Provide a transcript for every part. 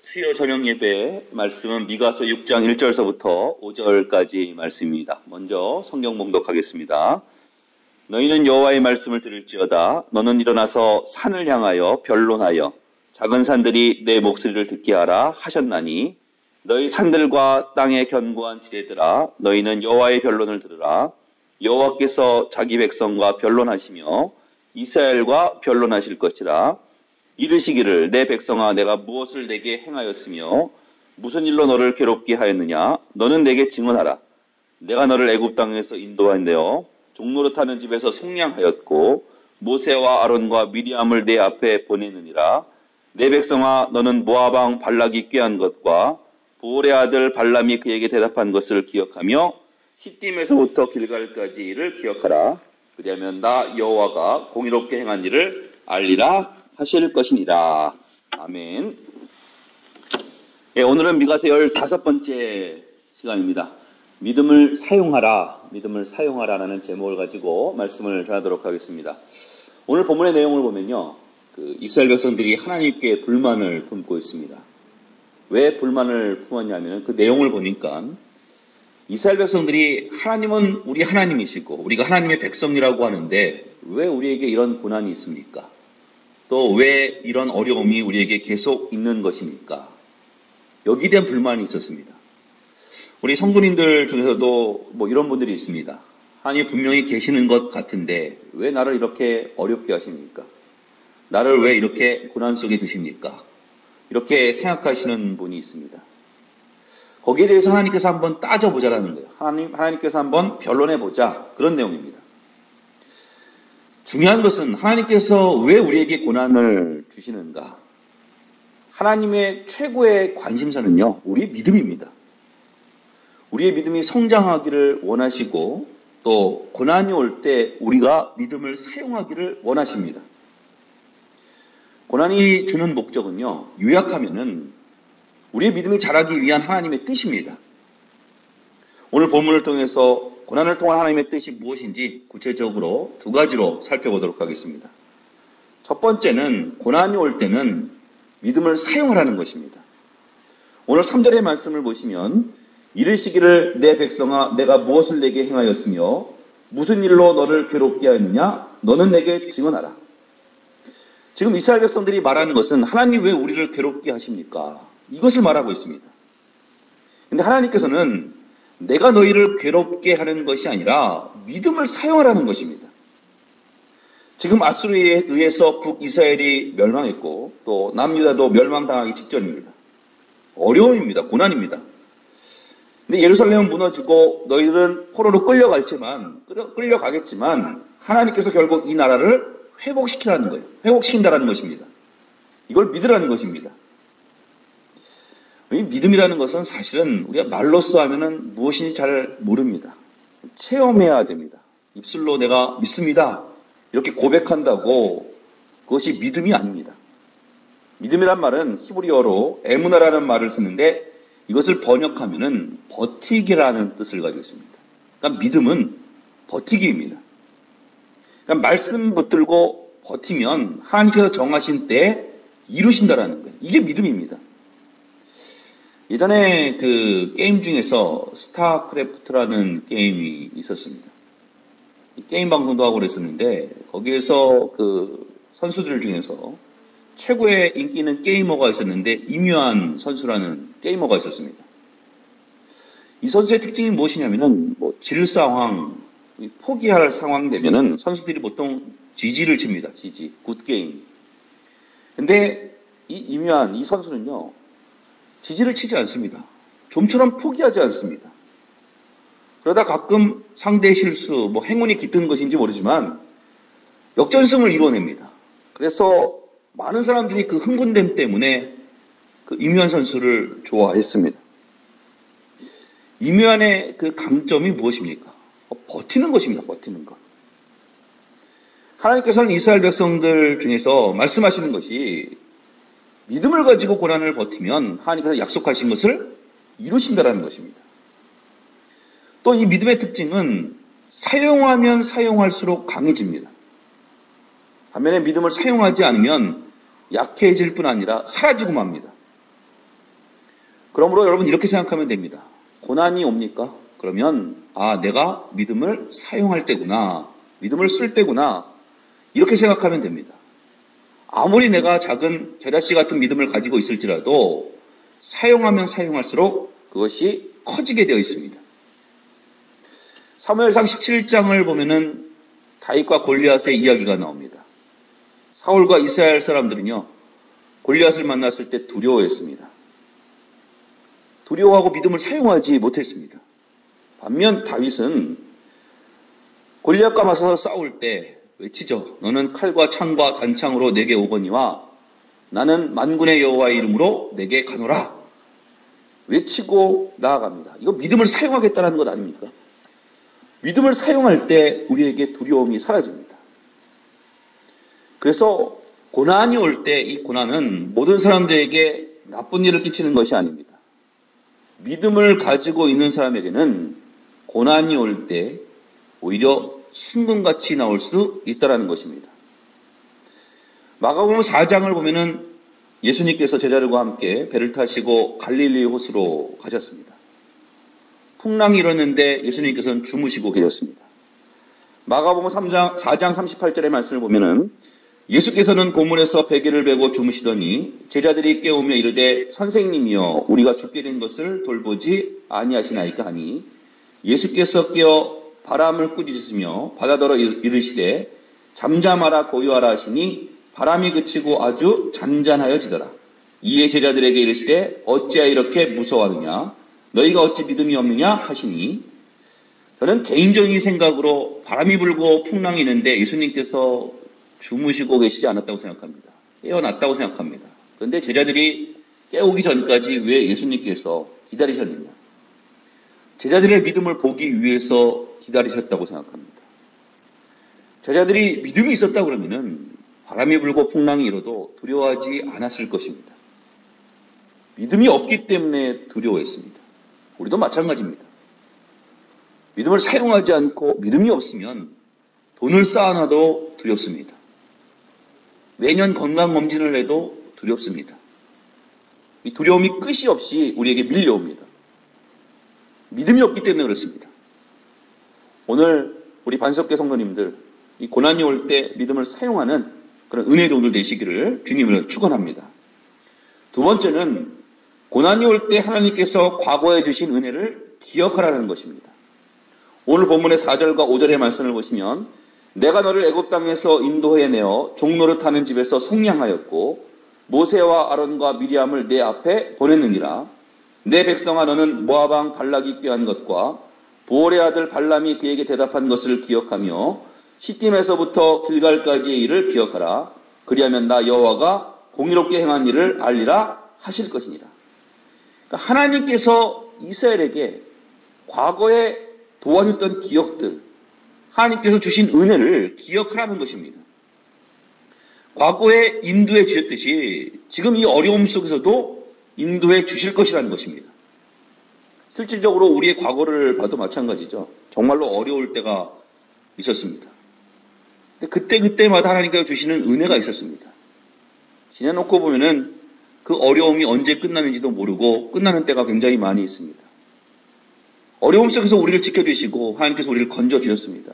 수요 저녁 예배 말씀은 미가서 6장 1절서부터 5절까지 말씀입니다. 먼저 성경 봉독하겠습니다. 너희는 여호와의 말씀을 들을지어다. 너는 일어나서 산을 향하여 변론하여 작은 산들이 내 목소리를 듣게 하라 하셨나니 너희 산들과 땅의 견고한 지대들아 너희는 여호와의 변론을 들으라. 여호와께서 자기 백성과 변론하시며 이스라엘과 변론하실 것이라. 이르시기를 내 백성아 내가 무엇을 내게 행하였으며 무슨 일로 너를 괴롭게 하였느냐. 너는 내게 증언하라. 내가 너를 애굽 땅에서 인도하여 종노릇하는 집에서 속량하였고 모세와 아론과 미리암을 내 앞에 보내느니라. 내 백성아 너는 모압 왕 발락이 꾀한 것과 보올의 아들 발람이 그에게 대답한 것을 기억하며 시딤에서부터 길갈까지를 기억하라. 그리하면 나 여호와가 공의롭게 행한 일을 알리라 하실 것이니라. 아멘. 예, 오늘은 미가서 15번째 시간입니다. 믿음을 사용하라라는 제목을 가지고 말씀을 전하도록 하겠습니다. 오늘 본문의 내용을 보면요, 이스라엘 백성들이 하나님께 불만을 품고 있습니다. 왜 불만을 품었냐면 그 내용을 보니까 이스라엘 백성들이 하나님은 우리 하나님이시고 우리가 하나님의 백성이라고 하는데 왜 우리에게 이런 고난이 있습니까? 또 왜 이런 어려움이 우리에게 계속 있는 것입니까? 여기에 대한 불만이 있었습니다. 우리 성도님들 중에서도 이런 분들이 있습니다. 하나님 분명히 계시는 것 같은데 왜 나를 이렇게 어렵게 하십니까? 나를 왜 이렇게 고난 속에 두십니까? 이렇게 생각하시는 분이 있습니다. 거기에 대해서 하나님께서 한번 따져보자라는 거예요. 하나님께서 한번 변론해보자, 그런 내용입니다. 중요한 것은 하나님께서 왜 우리에게 고난을 주시는가? 하나님의 최고의 관심사는요, 우리의 믿음입니다. 우리의 믿음이 성장하기를 원하시고 또 고난이 올 때 우리가 믿음을 사용하기를 원하십니다. 고난이 주는 목적은요, 요약하면은 우리의 믿음이 자라기 위한 하나님의 뜻입니다. 오늘 본문을 통해서 고난을 통한 하나님의 뜻이 무엇인지 구체적으로 두 가지로 살펴보도록 하겠습니다. 첫 번째는 고난이 올 때는 믿음을 사용하라는 것입니다. 오늘 3절의 말씀을 보시면 이르시기를 내 백성아 내가 무엇을 내게 행하였으며 무슨 일로 너를 괴롭게 하였느냐. 너는 내게 증언하라. 지금 이스라엘 백성들이 말하는 것은 하나님 왜 우리를 괴롭게 하십니까? 이것을 말하고 있습니다. 그런데 하나님께서는 내가 너희를 괴롭게 하는 것이 아니라 믿음을 사용하라는 것입니다. 지금 아수르에 의해서 북이스라엘이 멸망했고 또 남유다도 멸망당하기 직전입니다. 어려움입니다. 고난입니다. 근데 예루살렘은 무너지고 너희들은 포로로 끌려가겠지만 하나님께서 결국 이 나라를 회복시키라는 거예요. 회복시킨다라는 것입니다. 이걸 믿으라는 것입니다. 이 믿음이라는 것은 사실은 우리가 말로써 하면은 무엇인지 잘 모릅니다. 체험해야 됩니다. 입술로 내가 믿습니다. 이렇게 고백한다고 그것이 믿음이 아닙니다. 믿음이란 말은 히브리어로 에무나라는 말을 쓰는데 이것을 번역하면은 버티기라는 뜻을 가지고 있습니다. 그러니까 믿음은 버티기입니다. 그러니까 말씀 붙들고 버티면 하나님께서 정하신 때에 이루신다라는 거예요. 이게 믿음입니다. 예전에 그 게임 중에서 스타크래프트라는 게임이 있었습니다. 게임 방송도 하고 그랬었는데 거기에서 그 선수들 중에서 최고의 인기 있는 게이머가 있었는데 임요한 선수라는 게이머가 있었습니다. 이 선수의 특징이 무엇이냐면은 질 상황, 포기할 상황 되면은 선수들이 보통 지지를 칩니다. 지지, 굿게임. 근데 이 임요한 이 선수는요, 지지를 치지 않습니다. 좀처럼 포기하지 않습니다. 그러다 가끔 상대의 실수, 행운이 깃든 것인지 모르지만 역전승을 이뤄냅니다. 그래서 많은 사람들이 그 흥분됨 때문에 그 임요한 선수를 좋아했습니다. 임요한의 그 강점이 무엇입니까? 버티는 것입니다. 버티는 것. 하나님께서는 이스라엘 백성들 중에서 말씀하시는 것이 믿음을 가지고 고난을 버티면 하나님께서 약속하신 것을 이루신다라는 것입니다. 또 이 믿음의 특징은 사용하면 사용할수록 강해집니다. 반면에 믿음을 사용하지 않으면 약해질 뿐 아니라 사라지고 맙니다. 그러므로 여러분 이렇게 생각하면 됩니다. 고난이 옵니까? 그러면 내가 믿음을 사용할 때구나. 믿음을 쓸 때구나. 이렇게 생각하면 됩니다. 아무리 내가 작은 겨자씨 같은 믿음을 가지고 있을지라도 사용하면 사용할수록 그것이 커지게 되어 있습니다. 사무엘상 17장을 보면은 다윗과 골리앗의 이야기가 나옵니다. 사울과 이스라엘 사람들은요, 골리앗을 만났을 때 두려워했습니다. 두려워하고 믿음을 사용하지 못했습니다. 반면 다윗은 골리앗과 맞서서 싸울 때 외치죠. 너는 칼과 창과 단창으로 내게 오거니와 나는 만군의 여호와의 이름으로 내게 가노라. 외치고 나아갑니다. 이거 믿음을 사용하겠다는 것 아닙니까? 믿음을 사용할 때 우리에게 두려움이 사라집니다. 그래서 고난이 올 때 이 고난은 모든 사람들에게 나쁜 일을 끼치는 것이 아닙니다. 믿음을 가지고 있는 사람에게는 고난이 올 때 오히려 순금같이 나올 수 있다는 것입니다. 마가복음 4장을 보면은 예수님께서 제자들과 함께 배를 타시고 갈릴리 호수로 가셨습니다. 풍랑이 일었는데 예수님께서는 주무시고 계셨습니다. 마가복음 4장 38절의 말씀을 보면은 예수께서는 고문에서 베개를 베고 주무시더니 제자들이 깨우며 이르되 선생님이여 우리가 죽게 된 것을 돌보지 아니하시나이까 하니 예수께서 깨어 바람을 꾸짖으시며 바다더러 이르시되 잠잠하라 고요하라 하시니 바람이 그치고 아주 잔잔하여지더라. 이에 제자들에게 이르시되 어찌하여 이렇게 무서워하느냐 너희가 어찌 믿음이 없느냐 하시니 저는 개인적인 생각으로 바람이 불고 풍랑이 있는데 예수님께서 주무시고 계시지 않았다고 생각합니다. 깨어났다고 생각합니다. 그런데 제자들이 깨우기 전까지 왜 예수님께서 기다리셨느냐? 제자들의 믿음을 보기 위해서 기다리셨다고 생각합니다. 제자들이 믿음이 있었다 그러면은 바람이 불고 풍랑이 일어도 두려워하지 않았을 것입니다. 믿음이 없기 때문에 두려워했습니다. 우리도 마찬가지입니다. 믿음을 사용하지 않고 믿음이 없으면 돈을 쌓아놔도 두렵습니다. 매년 건강검진을 해도 두렵습니다. 이 두려움이 끝이 없이 우리에게 밀려옵니다. 믿음이 없기 때문에 그렇습니다. 오늘 우리 반석계 성도님들 이 고난이 올 때 믿음을 사용하는 그런 은혜의 종들 되시기를 주님을 축원합니다. 두 번째는 고난이 올 때 하나님께서 과거에 주신 은혜를 기억하라는 것입니다. 오늘 본문의 4절과 5절의 말씀을 보시면 내가 너를 애굽 땅에서 인도해내어 종노릇 하는 집에서 속량하였고 모세와 아론과 미리암을 내 앞에 보냈느니라. 내 백성아 너는 모압 왕 발락이 꾀한 것과 보올의 아들 발람이 그에게 대답한 것을 기억하며 시딤에서부터 길갈까지의 일을 기억하라. 그리하면 나 여호와가 공의롭게 행한 일을 알리라 하실 것이니라. 그러니까 하나님께서 이스라엘에게 과거에 도와줬던 기억들, 하나님께서 주신 은혜를 기억하라는 것입니다. 과거에 인도해 주셨듯이 지금 이 어려움 속에서도 인도해 주실 것이라는 것입니다. 실질적으로 우리의 과거를 봐도 마찬가지죠. 정말로 어려울 때가 있었습니다. 근데 그때마다 하나님께서 주시는 은혜가 있었습니다. 지내놓고 보면은 그 어려움이 언제 끝나는지도 모르고 끝나는 때가 굉장히 많이 있습니다. 어려움 속에서 우리를 지켜주시고 하나님께서 우리를 건져주셨습니다.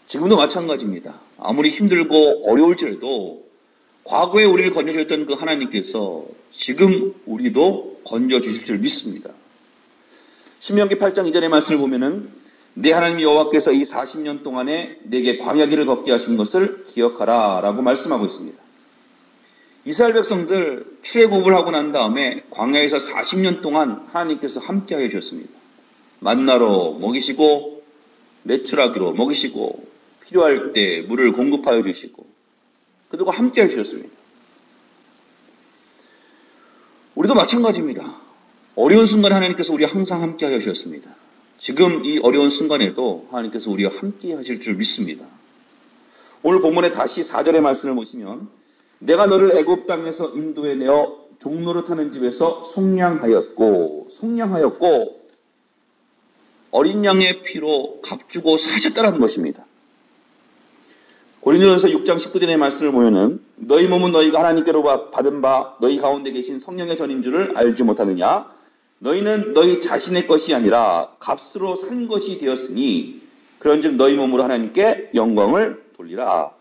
지금도 마찬가지입니다. 아무리 힘들고 어려울지라도 과거에 우리를 건져주셨던 그 하나님께서 지금 우리도 건져주실 줄 믿습니다. 신명기 8장 2절의 말씀을 보면은 내 하나님 여호와께서 이 40년 동안에 내게 광야길을 걷게 하신 것을 기억하라 라고 말씀하고 있습니다. 이스라엘 백성들 출애굽을 하고 난 다음에 광야에서 40년 동안 하나님께서 함께하여 주셨습니다. 만나로 먹이시고 메추라기로 먹이시고 필요할 때 물을 공급하여 주시고 그들과 함께하여 주셨습니다. 우리도 마찬가지입니다. 어려운 순간에 하나님께서 우리와 항상 함께하여 주셨습니다. 지금 이 어려운 순간에도 하나님께서 우리와 함께 하실 줄 믿습니다. 오늘 본문에 다시 4절의 말씀을 보시면 내가 너를 애굽 땅에서 인도해내어 종노릇 하는 집에서 속량하였고 어린 양의 피로 값주고 사셨다는 것입니다. 고린도전서 6장 19절의 말씀을 보면은 너희 몸은 너희가 하나님께로 받은 바 너희 가운데 계신 성령의 전인 줄을 알지 못하느냐? 너희는 너희 자신의 것이 아니라 값으로 산 것이 되었으니 그런즉 너희 몸으로 하나님께 영광을 돌리라.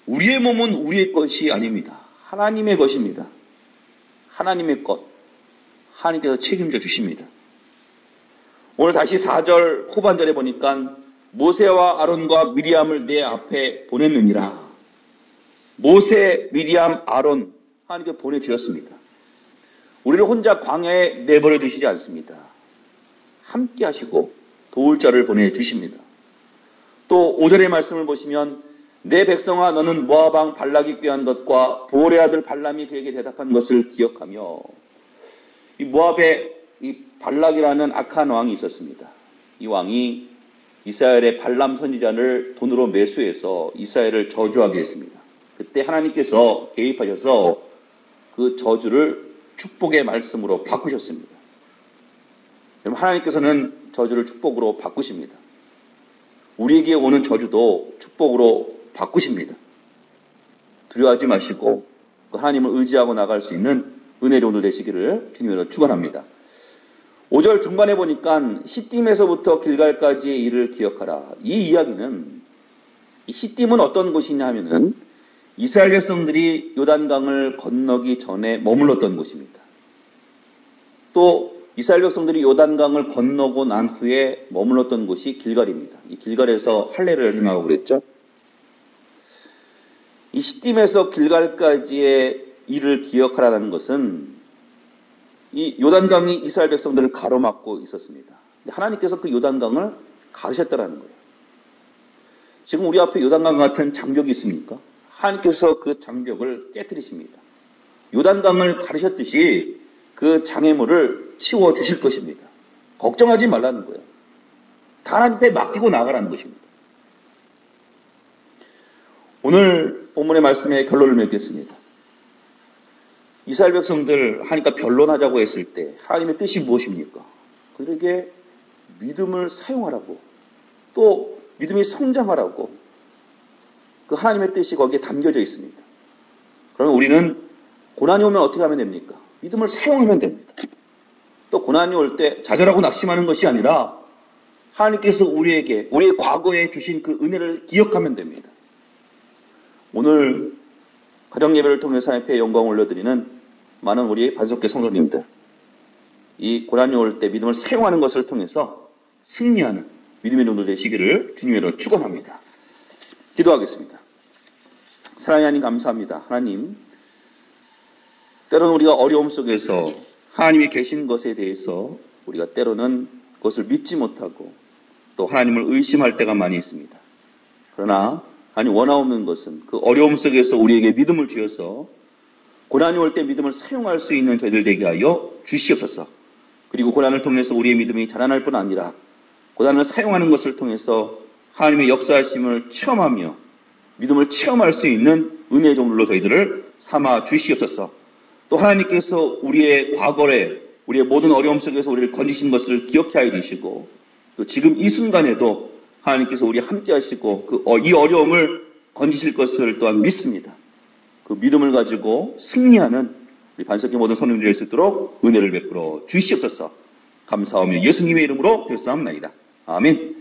우리의 몸은 우리의 것이 아닙니다. 하나님의 것입니다. 하나님의 것. 하나님께서 책임져 주십니다. 오늘 다시 4절 후반절에 보니까 모세와 아론과 미리암을 내 앞에 보냈느니라. 모세, 미리암, 아론 하나님께 보내주셨습니다. 우리를 혼자 광야에 내버려 두시지 않습니다. 함께 하시고 도울 자를 보내주십니다. 또 5절의 말씀을 보시면 내 백성아 너는 모압 왕 발락이 꾀한 것과 보올의 아들 발람이 그에게 대답한 것을 기억하며 이 모압에 이 발락이라는 악한 왕이 있었습니다. 이 왕이 이스라엘의 발람 선지자를 돈으로 매수해서 이스라엘을 저주하게 했습니다. 그때 하나님께서 개입하셔서 그 저주를 축복의 말씀으로 바꾸셨습니다. 여러분 하나님께서는 저주를 축복으로 바꾸십니다. 우리에게 오는 저주도 축복으로 바꾸십니다. 두려워하지 마시고 그 하나님을 의지하고 나갈 수 있는 은혜로운 오늘 되시기를 주님으로 축원합니다. 5절 중반에 보니까 시딤에서부터 길갈까지의 일을 기억하라. 이 이야기는 이 시딤은 어떤 곳이냐 하면은 이스라엘 백성들이 요단강을 건너기 전에 머물렀던 곳입니다. 또 이스라엘 백성들이 요단강을 건너고 난 후에 머물렀던 곳이 길갈입니다. 이 길갈에서 할례를 행하고 그랬죠. 이 시딤에서 길갈까지의 일을 기억하라는 것은 이 요단강이 이스라엘 백성들을 가로막고 있었습니다. 하나님께서 그 요단강을 가르셨다라는 거예요. 지금 우리 앞에 요단강 같은 장벽이 있습니까? 하나님께서 그 장벽을 깨뜨리십니다. 요단강을 가르셨듯이 그 장애물을 치워주실 것입니다. 걱정하지 말라는 거예요. 다 하나님께 맡기고 나가라는 것입니다. 오늘 본문의 말씀에 결론을 맺겠습니다. 이스라엘 백성들 하나님과 변론하자고 했을 때 하나님의 뜻이 무엇입니까? 그들에게 믿음을 사용하라고 또 믿음이 성장하라고 그 하나님의 뜻이 거기에 담겨져 있습니다. 그러면 우리는 고난이 오면 어떻게 하면 됩니까? 믿음을 사용하면 됩니다. 또 고난이 올 때 좌절하고 낙심하는 것이 아니라 하나님께서 우리에게 우리의 과거에 주신 그 은혜를 기억하면 됩니다. 오늘 가정 예배를 통해서 하나님께 영광을 올려드리는 많은 우리 반석계 성도님들, 이 고난이 올 때 믿음을 사용하는 것을 통해서 승리하는 믿음의 눈을 되시기를 주님으로 축원합니다. 기도하겠습니다. 사랑하는 하나님 감사합니다. 하나님, 때로는 우리가 어려움 속에서 하나님이 계신 것에 대해서 우리가 때로는 그것을 믿지 못하고 또 하나님을 의심할 때가 많이 있습니다. 그러나 하나님 원하옵는 것은 그 어려움 속에서 우리에게 믿음을 주셔서 고난이 올 때 믿음을 사용할 수 있는 저희들 되게 하여 주시옵소서. 그리고 고난을 통해서 우리의 믿음이 자라날 뿐 아니라 고난을 사용하는 것을 통해서 하나님의 역사하심을 체험하며 믿음을 체험할 수 있는 은혜의 종들로 저희들을 삼아 주시옵소서. 또 하나님께서 우리의 과거에 우리의 모든 어려움 속에서 우리를 건지신 것을 기억해 하여 주시고 또 지금 이 순간에도 하나님께서 우리 함께 하시고 이 어려움을 건지실 것을 또한 믿습니다. 그 믿음을 가지고 승리하는 우리 반석의 모든 성도님들이 될 수 있도록 은혜를 베풀어 주시옵소서. 감사하며 예수님의 이름으로 결사합나이다. 아멘.